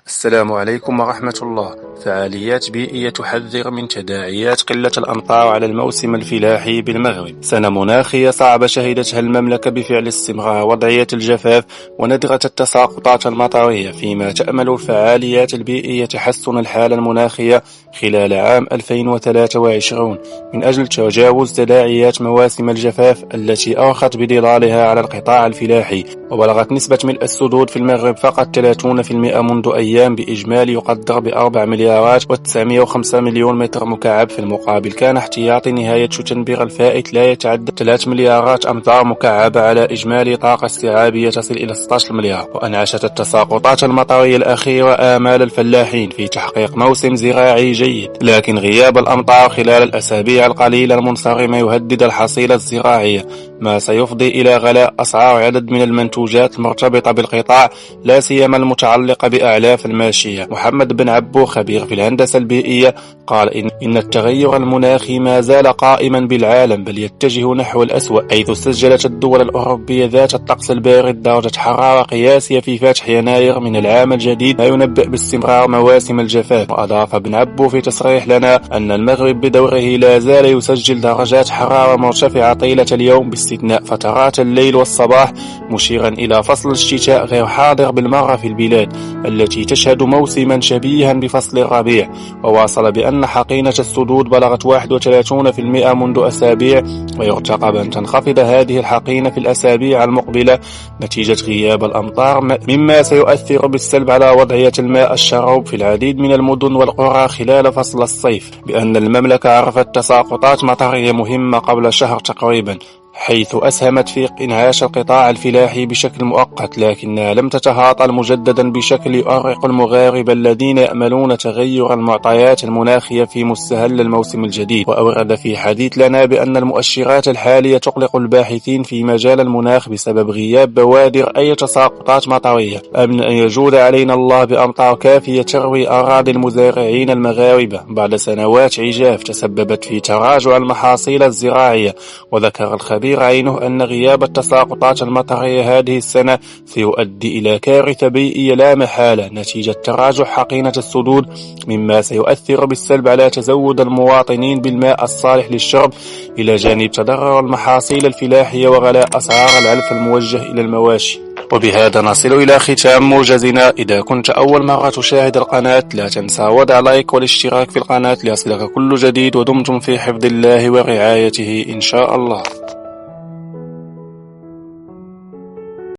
السلام عليكم ورحمة الله. فعاليات بيئية تحذر من تداعيات قلة الأمطار على الموسم الفلاحي بالمغرب. سنة مناخية صعبة شهدتها المملكة بفعل استمرار وضعية الجفاف وندرة التساقطات المطرية، فيما تأمل الفعاليات البيئية تحسن الحالة المناخية خلال عام 2023 من أجل تجاوز تداعيات مواسم الجفاف التي أرخت بظلالها على القطاع الفلاحي. وبلغت نسبة ملء السدود في المغرب فقط 30% منذ أيام بإجمالي يقدر ب4 مليارات و905 مليون متر مكعب. في المقابل كان احتياطي نهاية شتنبر الفائت لا يتعدى 3 مليارات أمتار مكعبة على إجمالي طاقة استيعابية تصل إلى 16 مليار. وأنعشت التساقطات المطرية الأخيرة آمال الفلاحين في تحقيق موسم زراعي جيد، لكن غياب الأمطار خلال الأسابيع القليلة المنصرمة يهدد الحصيلة الزراعية، ما سيفضي إلى غلاء أسعار عدد من المنتوجات المرتبطة بالقطاع، لا سيما المتعلقة بأعلاف الماشية. محمد بن عبو خبير في الهندسة البيئية قال إن التغير المناخي ما زال قائما بالعالم، بل يتجه نحو الأسوأ، حيث سجلت الدول الأوروبية ذات الطقس البارد درجة حرارة قياسية في فاتح يناير من العام الجديد، ما ينبئ باستمرار مواسم الجفاف. وأضاف بن عبو في تصريح لنا أن المغرب بدوره لا زال يسجل درجات حرارة مرتفعة طيلة اليوم باستثناء فترات الليل والصباح، مشيرا إلى فصل الشتاء غير حاضر بالمرة في البلاد التي تشهد موسما شبيها بفصل الربيع. وواصل بأن حقينة السدود بلغت 31% منذ أسابيع، ويرتقب أن تنخفض هذه الحقينة في الأسابيع المقبلة نتيجة غياب الأمطار، مما سيؤثر بالسلب على وضعية الماء الشرب في العديد من المدن والقرى خلال فصل الصيف. بأن المملكة عرفت تساقطات مطرية مهمة قبل شهر تقريبا، حيث أسهمت في انعاش القطاع الفلاحي بشكل مؤقت، لكنها لم تتهاطل مجددا بشكل يؤرق المغاربة الذين يأملون تغير المعطيات المناخية في مستهل الموسم الجديد. وأورد في حديث لنا بأن المؤشرات الحالية تقلق الباحثين في مجال المناخ بسبب غياب بوادر أي تساقطات مطرية، أمن أن يجود علينا الله بأمطار كافية تروي أراضي المزارعين المغاربة بعد سنوات عجاف تسببت في تراجع المحاصيل الزراعية. وذكر الخبير عينه أن غياب التساقطات المطرية هذه السنة سيؤدي إلى كارثة بيئية لا محالة نتيجة تراجع حقينة السدود، مما سيؤثر بالسلب على تزود المواطنين بالماء الصالح للشرب، إلى جانب تضرر المحاصيل الفلاحية وغلاء أسعار العلف الموجه إلى المواشي. وبهذا نصل إلى ختام موجزنا. إذا كنت أول مرة تشاهد القناة لا تنسى وضع لايك والاشتراك في القناة ليصلك كل جديد، ودمتم في حفظ الله ورعايته إن شاء الله.